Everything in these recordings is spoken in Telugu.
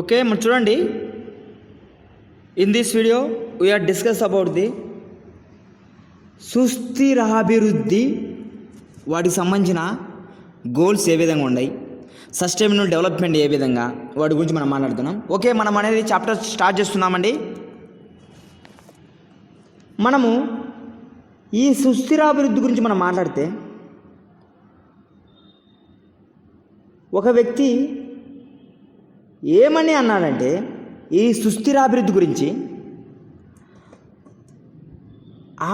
ఓకే మరి చూడండి, in this video we are discuss about the సుస్థిరాభివృద్ధి, వాటికి సంబంధించిన గోల్స్ ఏ విధంగా ఉన్నాయి, సస్టైనబుల్ డెవలప్మెంట్ ఏ విధంగా, వాటి గురించి మనం మాట్లాడుతున్నాం. ఓకే, మనం అనేది చాప్టర్ స్టార్ట్ చేస్తున్నామండి. మనము ఈ సుస్థిరాభివృద్ధి గురించి మనం మాట్లాడితే, ఒక వ్యక్తి ఏమని అన్నాడంటే ఈ సుస్థిరాభివృద్ధి గురించి,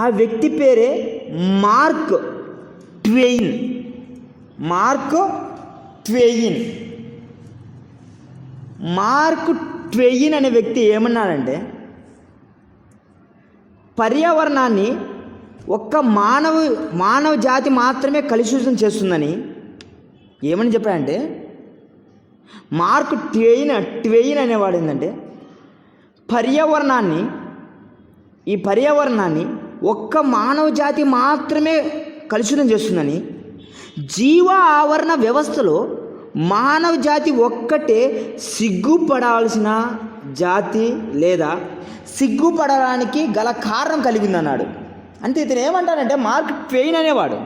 ఆ వ్యక్తి పేరే మార్క్ ట్వెయిన్. మార్క్ ట్వెయిన్ అనే వ్యక్తి ఏమన్నాడంటే, పర్యావరణాన్ని ఒక్క మానవ జాతి మాత్రమే కలుషితం చేస్తుందని ఏమని చెప్పాడంటే, మార్క్ ట్వెయిన్ అనేవాడు ఏంటంటే, ఈ పర్యావరణాన్ని ఒక్క మానవ జాతి మాత్రమే కలుషితం చేస్తుందని, జీవ ఆవరణ వ్యవస్థలో మానవ జాతి ఒక్కటే సిగ్గుపడాల్సిన జాతి లేదా సిగ్గుపడడానికి గల కారణం కలిగిందన్నాడు. అంటే ఇతను ఏమంటాడంటే, మార్క్ ట్వెయిన్ అనేవాడు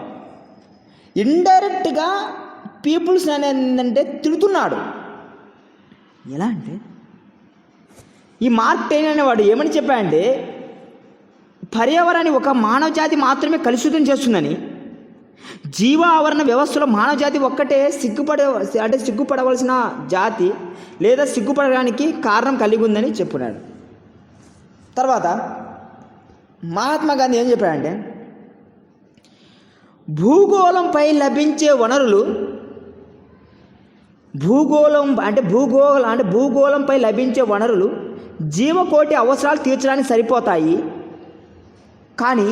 ఇండైరెక్ట్గా పీపుల్స్ అనేది తిడుతున్నాడు. ఎలా అంటే, ఈ మార్క్ ట్వెయిన్ అనేవాడు ఏమని చెప్పాడంటే, పర్యావరణాన్ని ఒక మానవ జాతి మాత్రమే కలుషితం చేస్తుందని, జీవ ఆవరణ వ్యవస్థలో మానవ జాతి ఒక్కటే సిగ్గుపడవలసిన జాతి లేదా సిగ్గుపడడానికి కారణం కలిగి ఉందని చెప్పాడు. తర్వాత మహాత్మా గాంధీ ఏం చెప్పాడంటే, భూగోళంపై లభించే వనరులు భూగోళంపై లభించే వనరులు జీవకోటి అవసరాలు తీర్చడానికి సరిపోతాయి, కానీ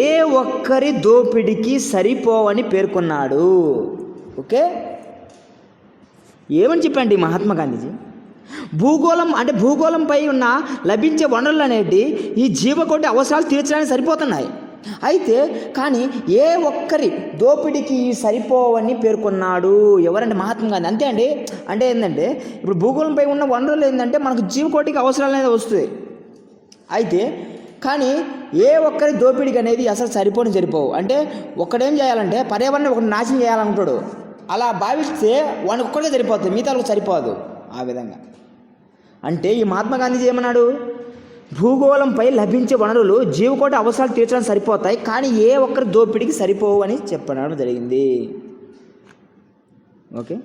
ఏ ఒక్కరి దోపిడికి సరిపోవని పేర్కొన్నాడు. ఓకే, ఏమని చెప్పండి మహాత్మా గాంధీజీ, భూగోళంపై ఉన్న లభించే వనరులు అనేవి ఈ జీవకోటి అవసరాలు తీర్చడానికి సరిపోతున్నాయి, అయితే కానీ ఏ ఒక్కరి దోపిడికి సరిపోవని పేర్కొన్నాడు. ఎవరంటే మహాత్మా గాంధీ. అంతే అండి. అంటే ఏంటంటే, ఇప్పుడు భూగోళంపై ఉన్న వనరులు ఏంటంటే మనకు జీవకోటికి అవసరాలు అనేది వస్తుంది, అయితే కానీ ఏ ఒక్కరి దోపిడికి అనేది అసలు సరిపోవు. అంటే ఒక్కడేం చేయాలంటే పర్యావరణం ఒకటి నాశనం చేయాలనుకుంటాడు, అలా భావిస్తే వానికి ఒక్కడికే సరిపోతుంది, మిగతా వాళ్ళకి సరిపోదు. ఆ విధంగా అంటే ఈ మహాత్మా గాంధీజీ ఏమన్నాడు, భూగోళంపై లభించే వనరులు జీవకోటి అవసరాలు తీర్చడానికి సరిపోతాయి, కానీ ఏ ఒక్కరి దోపిడికి సరిపోవు అని చెప్పడం జరిగింది. ఓకే,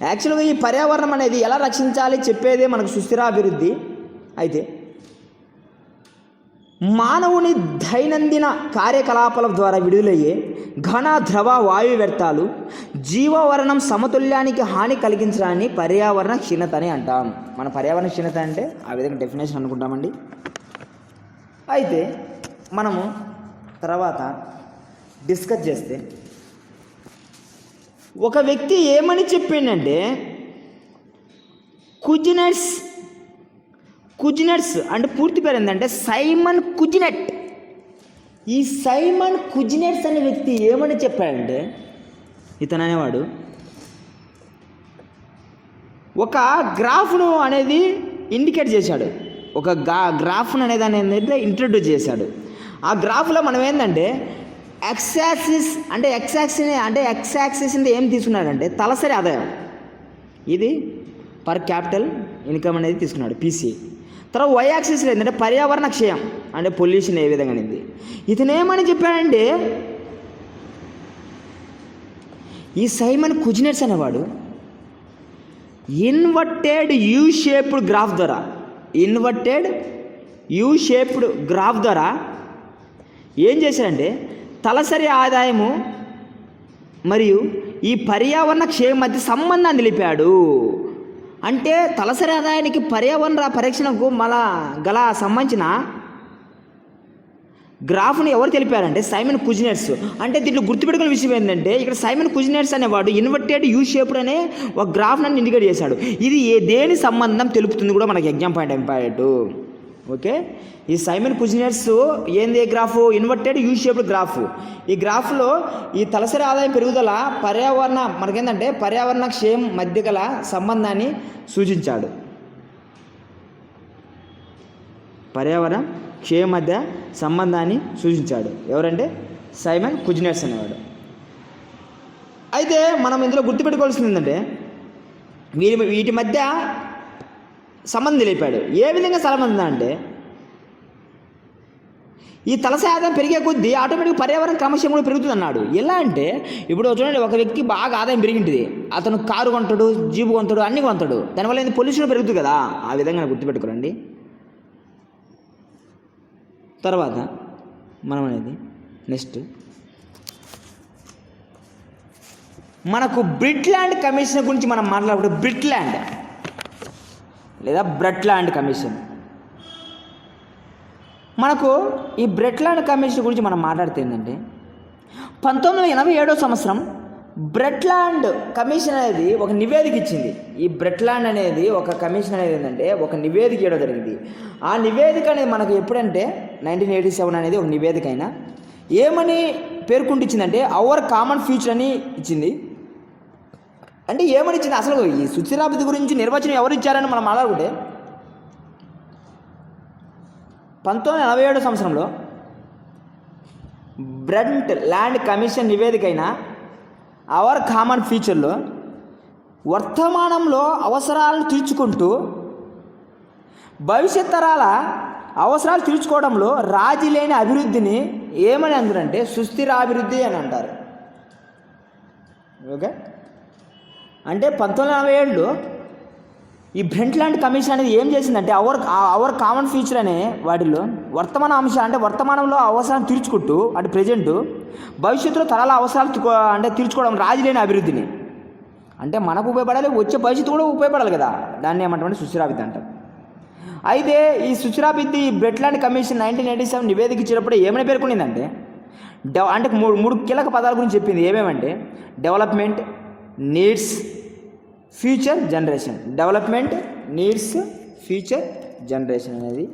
యాక్చువల్గా ఈ పర్యావరణం అనేది ఎలా రక్షించాలి చెప్పేదే మనకు సుస్థిరాభివృద్ధి. అయితే మానవుని దైనందిన కార్యకలాపాల ద్వారా విడుదలయ్యే ఘన ద్రవ వాయు వ్యర్థాలు జీవవరణం సమతుల్యానికి హాని కలిగించడాన్ని పర్యావరణ క్షీణత అని అంటాం. మన పర్యావరణ క్షీణత అంటే ఆ విధంగా డెఫినేషన్ అనుకుంటామండి. అయితే మనము తర్వాత డిస్కస్ చేస్తే, ఒక వ్యక్తి ఏమని చెప్పిండంటే, కుజినెట్స్ అంటే పూర్తి పేరు ఏంటంటే సైమన్ కుజినెట్. ఈ సైమన్ కుజినెట్స్ అనే వ్యక్తి ఏమని చెప్పాడంటే, ఇతను అనేవాడు ఒక గ్రాఫ్ను అనేది ఇండికేట్ చేశాడు, ఒక గ్రాఫ్ను అనేది ఇంట్రడ్యూస్ చేశాడు. ఆ గ్రాఫ్లో మనం ఏంటంటే ఎక్స్ యాక్సిస్ ఏం తీసుకున్నాడంటే తలసరి ఆదాయం, ఇది పర్ క్యాపిటల్ ఇన్కమ్ అనేది తీసుకున్నాడు, పీసీ. తర్వాత వై యాక్సిస్లో ఏంటంటే పర్యావరణ క్షయం అంటే పొల్యూషన్ ఏ విధంగా అనేది. ఇతను ఏమని చెప్పాడంటే, ఈ సైమన్ కుజినెట్స్ అనేవాడు ఇన్వర్టెడ్ యూ షేప్డ్ గ్రాఫ్ ద్వారా ఏం చేశాడంటే తలసరి ఆదాయము మరియు ఈ పర్యావరణ క్షయం మధ్య సంబంధాన్ని తెలిపాడు. అంటే తలసరి ఆదాయానికి పర్యావరణ పరిరక్షణకు గల సంబంధించిన గ్రాఫ్ను ఎవరు తెలిపారంటే సైమన్ కుజినెట్స్. అంటే దీంట్లో గుర్తుపెట్టుకునే విషయం ఏంటంటే, ఇక్కడ సైమన్ కుజినెట్స్ అనేవాడు ఇన్వర్టెడ్ యూ షేప్డ్ అనే ఒక గ్రాఫ్ నన్ను ఇండికేట్ చేశాడు. ఇది దేని సంబంధం తెలుపుతుంది కూడా మనకి ఎగ్జామ్ పాయింట్ ఇంపార్టెంట్. ఓకే, ఈ సైమన్ కుజినెట్స్ ఏంది graph? Inverted you shaped graph. ఈ గ్రాఫ్లో ఈ తలసరి ఆదాయం పెరుగుదల మనకేంటంటే పర్యావరణ క్షయం మధ్య గల సంబంధాన్ని సూచించాడు. పర్యావరణ క్షయం మధ్య సంబంధాన్ని సూచించాడు. ఎవరంటే సైమన్ కుజినెట్స్ అనేవాడు. అయితే మనం ఇందులో గుర్తుపెట్టుకోవాల్సింది ఏంటంటే వీటి మధ్య సంబంధం తెలిపాడు. ఏ విధంగా సంబంధం అంటే ఈ తలసరి ఆదాయం పెరిగే కొద్దీ ఆటోమేటిక్గా పర్యావరణ క్రమశం కూడా పెరుగుతుంది అన్నాడు. ఎలా అంటే ఇప్పుడు చూడండి, ఒక వ్యక్తికి బాగా ఆదాయం పెరిగింటుంది, అతను కారు కొంటాడు, జీపు కొంటాడు, అన్నీ కొంటాడు, దానివల్ల ఏంది పొల్యూషన్ పెరుగుతుంది కదా. ఆ విధంగా గుర్తుపెట్టుకోరండి. తర్వాత మనం అనేది నెక్స్ట్ మనకు బ్రిట్లాండ్ కమిషన్ గురించి మనం మాట్లాడుకుంటే బ్రిట్లాండ్ లేదా బ్రట్లాండ్ కమిషన్. మనకు ఈ బ్రెట్లాండ్ కమిషన్ గురించి మనం మాట్లాడితే ఏంటంటే 1987 సంవత్సరం బ్రెట్లాండ్ కమిషన్ అనేది ఒక నివేదిక ఇచ్చింది. ఈ బ్రెట్లాండ్ అనేది ఒక కమిషన్ అనేది ఏంటంటే ఒక నివేదిక ఇవ్వడం జరిగింది. ఆ నివేదిక అనేది మనకు ఎప్పుడంటే 1987 అనేది ఒక నివేదిక అయినా ఏమని పేర్కొంటూ ఇచ్చిందంటే అవర్ కామన్ ఫ్యూచర్ అని ఇచ్చింది. అంటే ఏమని ఇచ్చింది? అసలు ఈ సుస్థిరాభివృద్ధి గురించి నిర్వచనం ఎవరు ఇచ్చారని మనం మాట్లాడుకుంటే 1987 సంవత్సరంలో బ్రెంట్ ల్యాండ్ కమిషన్ నివేదిక అయిన అవర్ కామన్ ఫ్యూచర్లో వర్తమానంలో అవసరాలను తీర్చుకుంటూ భవిష్యత్ తరాల అవసరాలు తీర్చుకోవడంలో రాజీ లేని అభివృద్ధిని ఏమని అందరంటే సుస్థిరాభివృద్ధి అని అంటారు. ఓకే, అంటే 1987లో ఈ బ్రెంట్లాండ్ కమిషన్ అనేది ఏం చేసిందంటే అవర్ కామన్ ఫ్యూచర్ అనే వాటిలో వర్తమాన అంశం అంటే వర్తమానంలో అవసరాలు తీర్చుకుంటూ అంటే ప్రజెంటు భవిష్యత్తులో తరాల అవసరాలు అంటే తీర్చుకోవడం రాజీ లేని అభివృద్ధిని అంటే మనకు ఉపయోగపడాలి, వచ్చే భవిష్యత్తు కూడా ఉపయోగపడాలి కదా, దాన్ని ఏమంటామంటే సుస్థిరాభివృద్ధి అంటారు. అయితే ఈ సుస్థిరాభివృద్ధి బ్రెట్లాండ్ కమిషన్ 1987 నివేదిక ఇచ్చినప్పుడు ఏమైనా పేర్కొనిందంటే అంటే మూడు కీలక పదాల గురించి చెప్పింది. ఏమేమంటే development, needs, future generation. Development, needs, future generation అనేది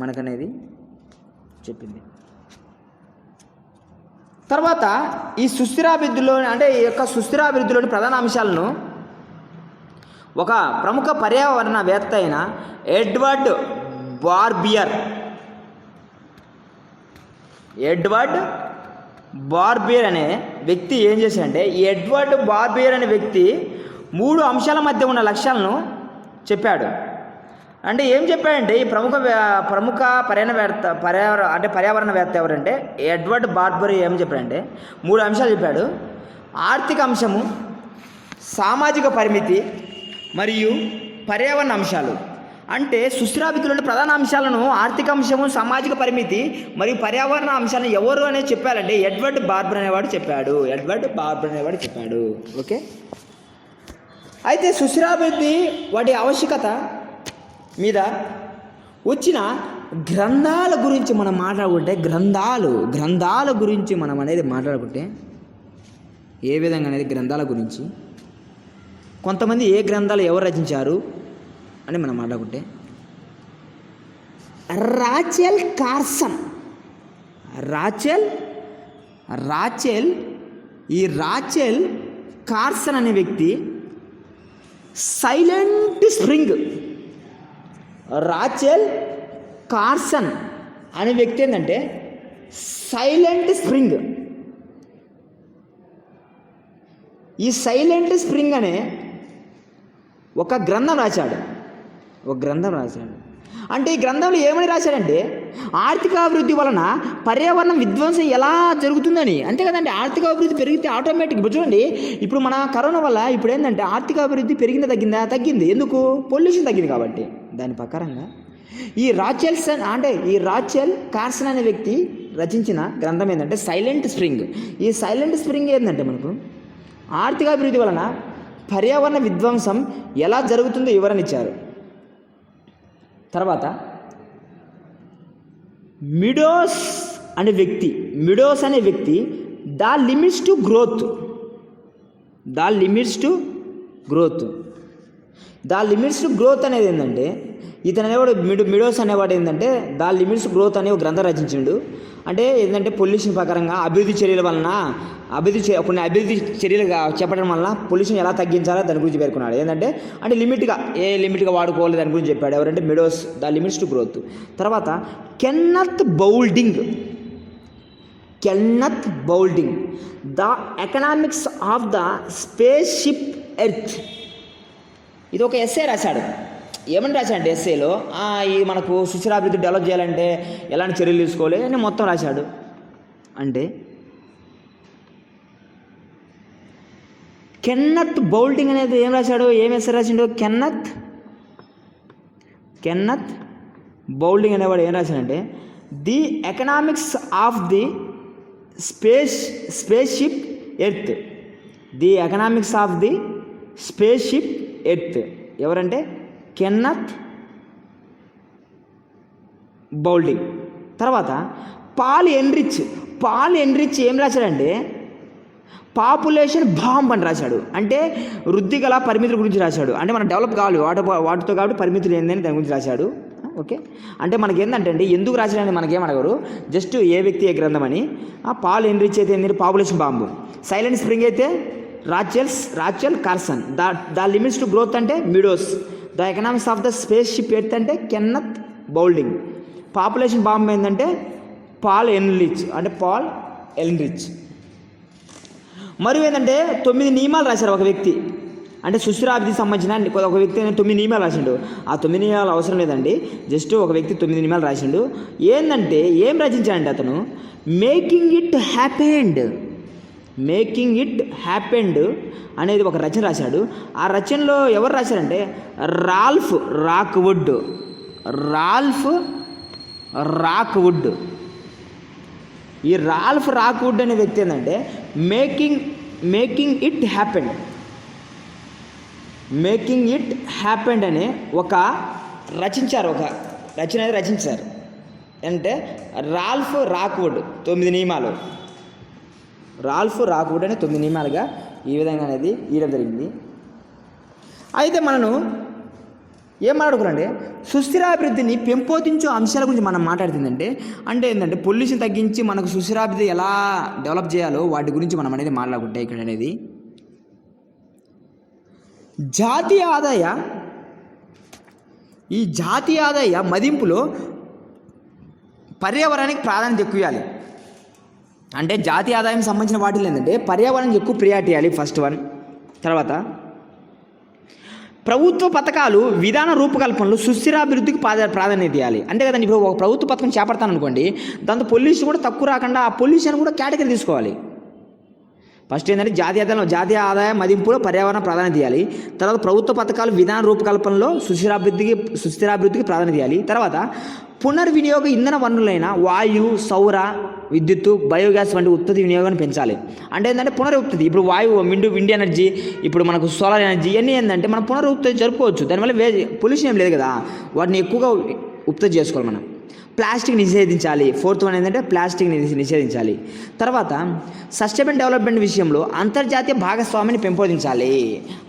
మనకనేది చెప్పింది. తర్వాత ఈ సుస్థిరాభివృద్ధిలో అంటే ఈ యొక్క సుస్థిరాభివృద్ధిలోని ప్రధాన అంశాలను ఒక ప్రముఖ పర్యావరణవేత్త అయిన ఎడ్వర్డ్ బార్బియర్ అనే వ్యక్తి ఏం చేశాడంటే ఈ ఎడ్వర్డ్ బార్బియర్ అనే వ్యక్తి 3 అంశాల మధ్య ఉన్న లక్ష్యాలను చెప్పాడు. అంటే ఏం చెప్పాడంటే ఈ ప్రముఖ పర్యావరణవేత్త ఎవరంటే ఎడ్వర్డ్ బార్బియర్ ఏం చెప్పాడంటే 3 అంశాలు చెప్పాడు. ఆర్థిక అంశము, సామాజిక పరిమితి మరియు పర్యావరణ అంశాలు. అంటే సుస్థిరాభివృద్ధిలోని ప్రధాన అంశాలను ఆర్థిక అంశము, సామాజిక పరిమితి మరియు పర్యావరణ అంశాలను ఎవరు అనేది చెప్పారంటే ఎడ్వర్డ్ బార్బియర్ అనేవాడు చెప్పాడు. ఓకే, అయితే సుస్థిరాభివృద్ధి వాటి ఆవశ్యకత మీద వచ్చిన గ్రంథాల గురించి మనం మాట్లాడుకుంటే గ్రంథాల గురించి మనం అనేది మాట్లాడుకుంటే ఏ విధంగా అనేది గ్రంథాల గురించి కొంతమంది ఏ గ్రంథాలు ఎవరు రచించారు అని మనం మాట్లాడుకుంటే రాచెల్ కార్సన్ అనే వ్యక్తి సైలెంట్ స్ప్రింగ్. రాచెల్ కార్సన్ అనే వ్యక్తి ఏంటంటే సైలెంట్ స్ప్రింగ్. ఈ సైలెంట్ స్ప్రింగ్ అనే ఒక గ్రంథం రాశాడు. అంటే ఈ గ్రంథంలో ఏమని రాశాడంటే ఆర్థికాభివృద్ధి వలన పర్యావరణ విధ్వంసం ఎలా జరుగుతుందని. అంతే కదండి, ఆర్థికాభివృద్ధి పెరిగితే ఆటోమేటిక్ ఇప్పుడు చూడండి, ఇప్పుడు మన కరోనా వల్ల ఇప్పుడు ఏంటంటే ఆర్థికాభివృద్ధి తగ్గింది. ఎందుకు? పొల్యూషన్ తగ్గింది కాబట్టి. దాని ప్రకారంగా ఈ రాచెల్ కార్సన్ అనే వ్యక్తి రచించిన గ్రంథం ఏంటంటే సైలెంట్ స్ప్రింగ్. ఈ సైలెంట్ స్ప్రింగ్ ఏంటంటే మనకు ఆర్థికాభివృద్ధి వలన పర్యావరణ విధ్వంసం ఎలా జరుగుతుందో వివరణ ఇచ్చారు. తర్వాత మిడోస్ అనే వ్యక్తి ద లిమిట్స్ టు గ్రోత్ అనేది ఏంటంటే ఇతను అనేవాడు మిడోస్ అనేవాడు ఏంటంటే ద లిమిట్స్ గ్రోత్ అనే ఒక గ్రంథం రచించిండు. అంటే ఏంటంటే పొల్యూషన్ ప్రకారంగా అభివృద్ధి చర్యల వలన కొన్ని అభివృద్ధి చర్యలు చెప్పడం వలన పొల్యూషన్ ఎలా తగ్గించాలో దాని గురించి పేర్కొన్నాడు. ఏంటంటే లిమిట్గా వాడుకోవాలి దాని గురించి చెప్పాడు. ఎవరంటే Meadows the limits to growth. తర్వాత Kenneth Boulding the economics of the spaceship Earth. ఇది ఒక ఎస్సే రాశాడు. ఏమని రాశాడంటే ఎస్సేలో ఈ మనకు సుస్థిరాభివృద్ధి డెవలప్ చేయాలంటే ఎలాంటి చర్యలు తీసుకోవాలి అని మొత్తం రాశాడు. అంటే కెన్నత్ బౌల్డింగ్ అనేది ఏం రాశాడు, ఏం ఎస్సే రాశాడు? కెన్నత్ బౌల్డింగ్ అనేవాడు ఏం రాశాడంటే the economics of the spaceship Earth. The economics of the spaceship Earth. ఎవరంటే కెన్నత్ బౌల్డింగ్. తర్వాత పాల్ ఎన్రిచ్ ఏం రాశాడంటే పాపులేషన్ బాంబ్ అని రాశాడు. అంటే వృద్ధి గల పరిమితుల గురించి రాశాడు. అంటే మనం డెవలప్ కావాలి వాటితో కాబట్టి పరిమితులు ఏందని దాని గురించి రాశాడు. ఓకే, అంటే మనకి ఏంటంటే అండి ఎందుకు రాశాడని మనకేమడగరు, జస్ట్ ఏ వ్యక్తి ఏ గ్రంథం అని. పాల్ ఎన్రిచ్ అయితే ఏంటంటే పాపులేషన్ బాంబు, సైలెంట్ స్ప్రింగ్ అయితే Rachel Carson, the limits to growth అంటే Meadows, the economics of the spaceship Earth అంటే కెన్నత్ బౌల్డింగ్, పాపులేషన్ బాంబ్ ఏంటంటే పాల్ ఎన్రిచ్. మరియు ఏంటంటే 9 నియమాలు రాశారు ఒక వ్యక్తి. అంటే సుస్థిరాభివృద్ధికి సంబంధించిన ఒక వ్యక్తి 9 నియమాలు రాసిండు. ఆ 9 నియమాలు అవసరం లేదండి, జస్ట్ ఒక వ్యక్తి 9 నియమాలు రాసిండు. ఏంటంటే ఏం రచించాడంటే అతను మేకింగ్ ఇట్ హ్యాపెండ్ అనేది ఒక రచన రాశాడు. ఆ రచనలో ఎవరు రాశారంటే రాల్ఫ్ రాక్వుడ్. ఈ రాల్ఫ్ రాక్వుడ్ అనే వ్యక్తి ఏంటంటే మేకింగ్ ఇట్ హ్యాపెండ్ అనే ఒక రచన రచించారు. అంటే రాల్ఫ్ రాక్వుడ్ 9 నియమాలు. రాల్ఫ్ రాక్వుడ్ అనే 9 నియమాలుగా ఈ విధంగా అనేది ఇవ్వడం జరిగింది. అయితే మనను ఏం మాట్లాడుకున్నాంటే సుస్థిరాభివృద్ధిని పెంపొందించే అంశాల గురించి మనం మాట్లాడుతుందంటే అంటే ఏంటంటే పొల్యూషన్ తగ్గించి మనకు సుస్థిరాభివృద్ధి ఎలా డెవలప్ చేయాలో వాటి గురించి మనం అనేది మాట్లాడుకుంటే ఇక్కడ అనేది జాతీయ ఆదాయ మదింపులో పర్యావరణానికి ప్రాధాన్యత ఎక్కువ ఇవ్వాలి. అంటే జాతీయ ఆదాయం సంబంధించిన వాటిలో ఏంటంటే పర్యావరణానికి ఎక్కువ ప్రియారిటీ ఇవ్వాలి, ఫస్ట్ వన్. తర్వాత ప్రభుత్వ పథకాలు విధాన రూపకల్పనలో సుస్థిరాభివృద్ధికి ప్రాధాన్యత ఇవ్వాలి. అంటే కదండి, ఇప్పుడు ఒక ప్రభుత్వ పథకం చేపడతాను అనుకోండి, దాంతో పొల్యూషన్ కూడా తక్కువ రాకుండా ఆ పొల్యూషన్ కూడా కేటగిరీ తీసుకోవాలి. ఫస్ట్ ఏంటంటే జాతీయ ఆదాయ మదింపులో పర్యావరణ ప్రాధాన్యత ఇవ్వాలి. తర్వాత ప్రభుత్వ పథకాలు విధాన రూపకల్పనలో సుస్థిరాభివృద్ధికి ప్రాధాన్యత ఇవ్వాలి. తర్వాత పునర్వినియోగ ఇంధన వనరులైన వాయు, సౌర విద్యుత్తు, బయోగ్యాస్ వంటి ఉత్పత్తి వినియోగాన్ని పెంచాలి. అంటే ఏంటంటే పునరుత్పత్తి, ఇప్పుడు విండ్ ఎనర్జీ, ఇప్పుడు మనకు సోలార్ ఎనర్జీ ఇవన్నీ ఏంటంటే మనం పునరుత్పత్తి జరుపుకోవచ్చు. దానివల్ల పొల్యూషన్ ఏం లేదు కదా, వాటిని ఎక్కువగా ఉత్పత్తి చేసుకోవాలి. మనం ప్లాస్టిక్ నిషేధించాలి. 4th వన్ ఏంటంటే ప్లాస్టిక్ నిషేధించాలి. తర్వాత సస్టైనబుల్ డెవలప్మెంట్ విషయంలో అంతర్జాతీయ భాగస్వామిని పెంపొందించాలి.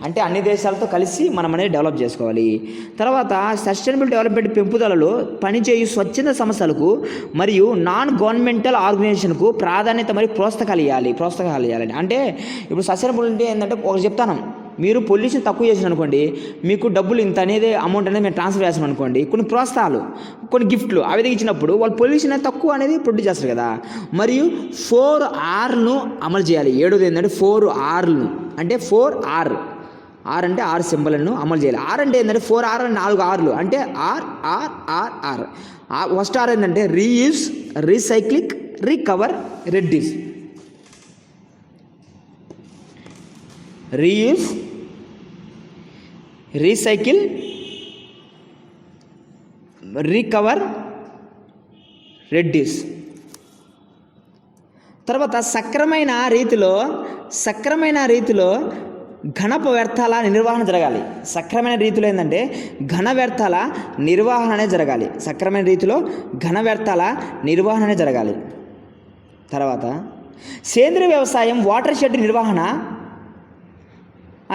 అంటే అన్ని దేశాలతో కలిసి మనం అనేది డెవలప్ చేసుకోవాలి. తర్వాత సస్టైనబుల్ డెవలప్మెంట్ పెంపుదలలో పనిచేయు స్వచ్ఛంద సంస్థలకు మరియు నాన్ గవర్నమెంటల్ ఆర్గనైజేషన్కు ప్రాధాన్యత మరియు ప్రోత్సాహాలు ఇవ్వాలి. అంటే ఇప్పుడు సస్టైనబుల్ అంటే ఏంటంటే ఒకటి చెప్తాను, మీరు పొల్యూషన్ తక్కువ చేసిన అనుకోండి, మీకు డబ్బులు ఇంత అనేది అమౌంట్ అనేది మేము ట్రాన్స్ఫర్ చేస్తాం అనుకోండి, కొన్ని ప్రోత్సాహాలు, కొన్ని గిఫ్ట్లు ఆ విధంగా ఇచ్చినప్పుడు వాళ్ళు పొల్యూషన్ అనేది తక్కువ అనేది ప్రొడ్యూస్ చేస్తారు కదా. మరియు 4Rను అమలు చేయాలి. 7வது ఏంటంటే 4Rను, అంటే 4R అంటే 6 సింబల్ను అమలు చేయాలి. R అంటే ఏంటంటే 4R అంటే 4 Rలు, అంటే R. ఫస్ట్ R ఏంటంటే reuse, recycling, recover, reduce. Reuse, recycle, recover, reduce. తర్వాత సక్రమైన రీతిలో ఘనపు వ్యర్థాల నిర్వహణ జరగాలి. సక్రమైన రీతిలో ఏంటంటే ఘన వ్యర్థాల నిర్వహణ అనేది జరగాలి. సక్రమైన రీతిలో ఘన వ్యర్థాల నిర్వహణ అనేది జరగాలి. తర్వాత సేంద్రియ వ్యవసాయం, వాటర్ షెడ్ నిర్వహణ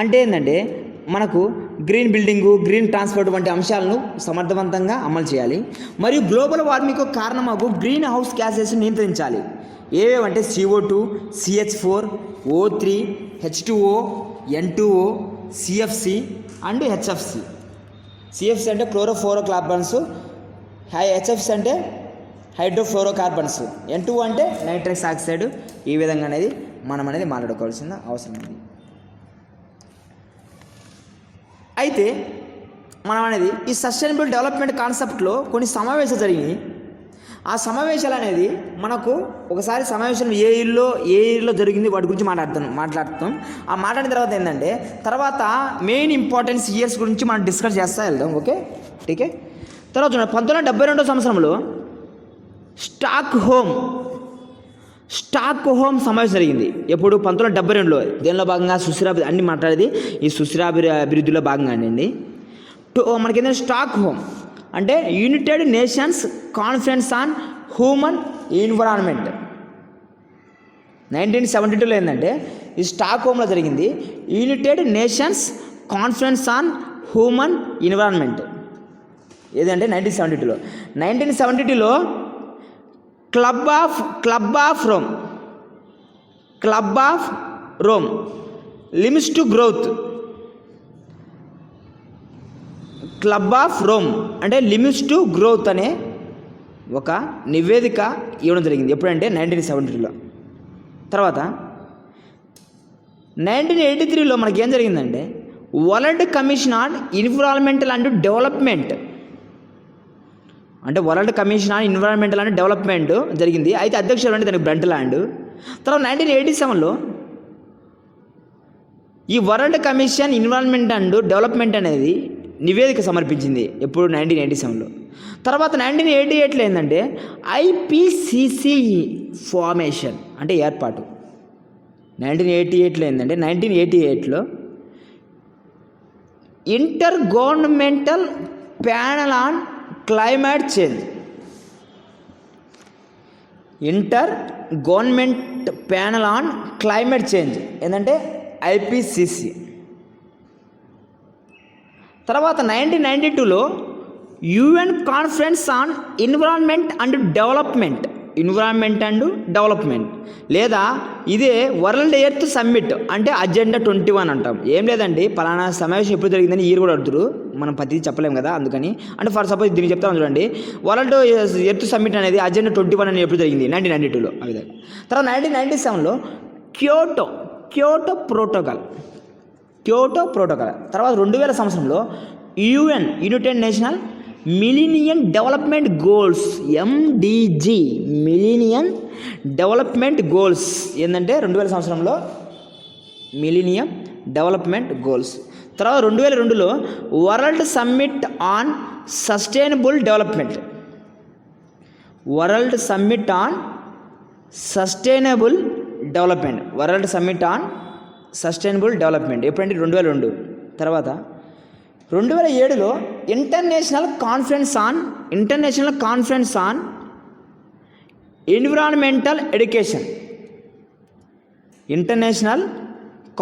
అంటే ఏంటంటే మనకు గ్రీన్ బిల్డింగు, గ్రీన్ ట్రాన్స్పోర్ట్ వంటి అంశాలను సమర్థవంతంగా అమలు చేయాలి. మరియు గ్లోబల్ వార్మింగ్కు కారణమగు గ్రీన్ హౌస్ గ్యాసెస్ నియంత్రించాలి. ఏవేవంటే CO2, CH4, O3, H2O, N2O, CFC and HFC. CFC అంటే క్లోరోఫ్లోరోకార్బన్స్, HFC అంటే హైడ్రోఫ్లోరోకార్బన్స్, N2O అంటే నైట్రస్ ఆక్సైడ్. ఈ విధంగా అనేది మనం మాట్లాడుకోవాల్సిన అవసరం ఉంది. అయితే మనం ఈ సస్టైనబుల్ డెవలప్మెంట్ కాన్సెప్ట్లో కొన్ని సమావేశాలు జరిగినాయి. ఆ సమావేశాలు అనేది మనకు ఒకసారి సమావేశం ఏ ఇయర్లో జరిగింది వాటి గురించి మాట్లాడుతాం. ఆ మాట్లాడిన తర్వాత ఏంటంటే తర్వాత మెయిన్ ఇంపార్టెన్స్ ఇయర్స్ గురించి మనం డిస్కస్ చేస్తూ వెళ్దాం. ఓకే. తర్వాత చూడండి, 1972 సంవత్సరంలో స్టాక్ హోమ్ సమావేశం జరిగింది. ఎప్పుడు? 1972లో. దీనిలో భాగంగా సుస్థిరాభివృద్ధి అన్ని మాట్లాడేది ఈ సుస్థిరాభివృద్ధిలో భాగంగా అండి. మనకి ఏంటంటే స్టాక్ హోమ్ అంటే United Nations conference on human environment. 1972లో ఏంటంటే ఈ స్టాక్ హోమ్లో జరిగింది United Nations conference on human environment. ఏదంటే 1972లో. 1972లో club of Rome limits to growth. Club of Rome అంటే లిమిట్స్ టు గ్రోత్ అనే ఒక నివేదిక ఇవ్వడం జరిగింది. ఎప్పుడంటే 1972లో. తర్వాత 1983లో మనకేం జరిగిందంటే world commission on environmental and development అంటే world commission on environmental and development జరిగింది. అయితే అధ్యక్షుడు అంటే దానికి బ్రంటలాండ్. తర్వాత 1987లో ఈ world commission environment and development అనేది నివేదిక సమర్పించింది. ఎప్పుడు? 1987లో. తర్వాత 1988లో ఏంటంటే IPCC ఫార్మేషన్ అంటే ఏర్పాటు. 1988లో ఏంటంటే 1988లో intergovernmental panel on climate change. Inter government panel on climate change ఏంటంటే IPCC. తర్వాత 1992లో UN conference on environment and development లేదా ఇదే వరల్డ్ ఎర్త్ సమ్మిట్ అంటే అజెండా 21 అంటాం. ఏం లేదండి, పలానా సమావేశం ఎప్పుడు జరిగిందని ఇయర్ కూడా అడుగుతారు. మనం ప్రతిదీ చెప్పలేము కదా, అందుకని అంటే ఫర్ సపోజ్ దీన్ని చెప్తాను చూడండి. వరల్డ్ ఎర్త్ సమ్మిట్ అనేది అజెండా 21 అని ఎప్పుడు జరిగింది? 1992లో. ఆ విధంగా. తర్వాత 1997లో క్యోటో ప్రోటోకాల్. తర్వాత 2000 సంవత్సరంలో United national millennium development goals MDG millennium development goals ఏంటంటే 2000 సంవత్సరంలో మిలీనియం డెవలప్మెంట్ గోల్స్. తర్వాత 2002లో world summit on sustainable development. World summit on sustainable development ఎప్పుడంటే 2002. తర్వాత 2007లో international conference on environmental education. International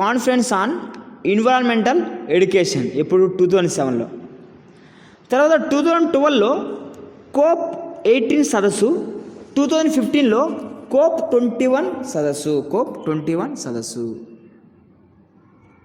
conference on environmental education ఎప్పుడు? 2007లో. తర్వాత 2012లో COP18 సదస్సు. 2015లో COP21 సదస్సు.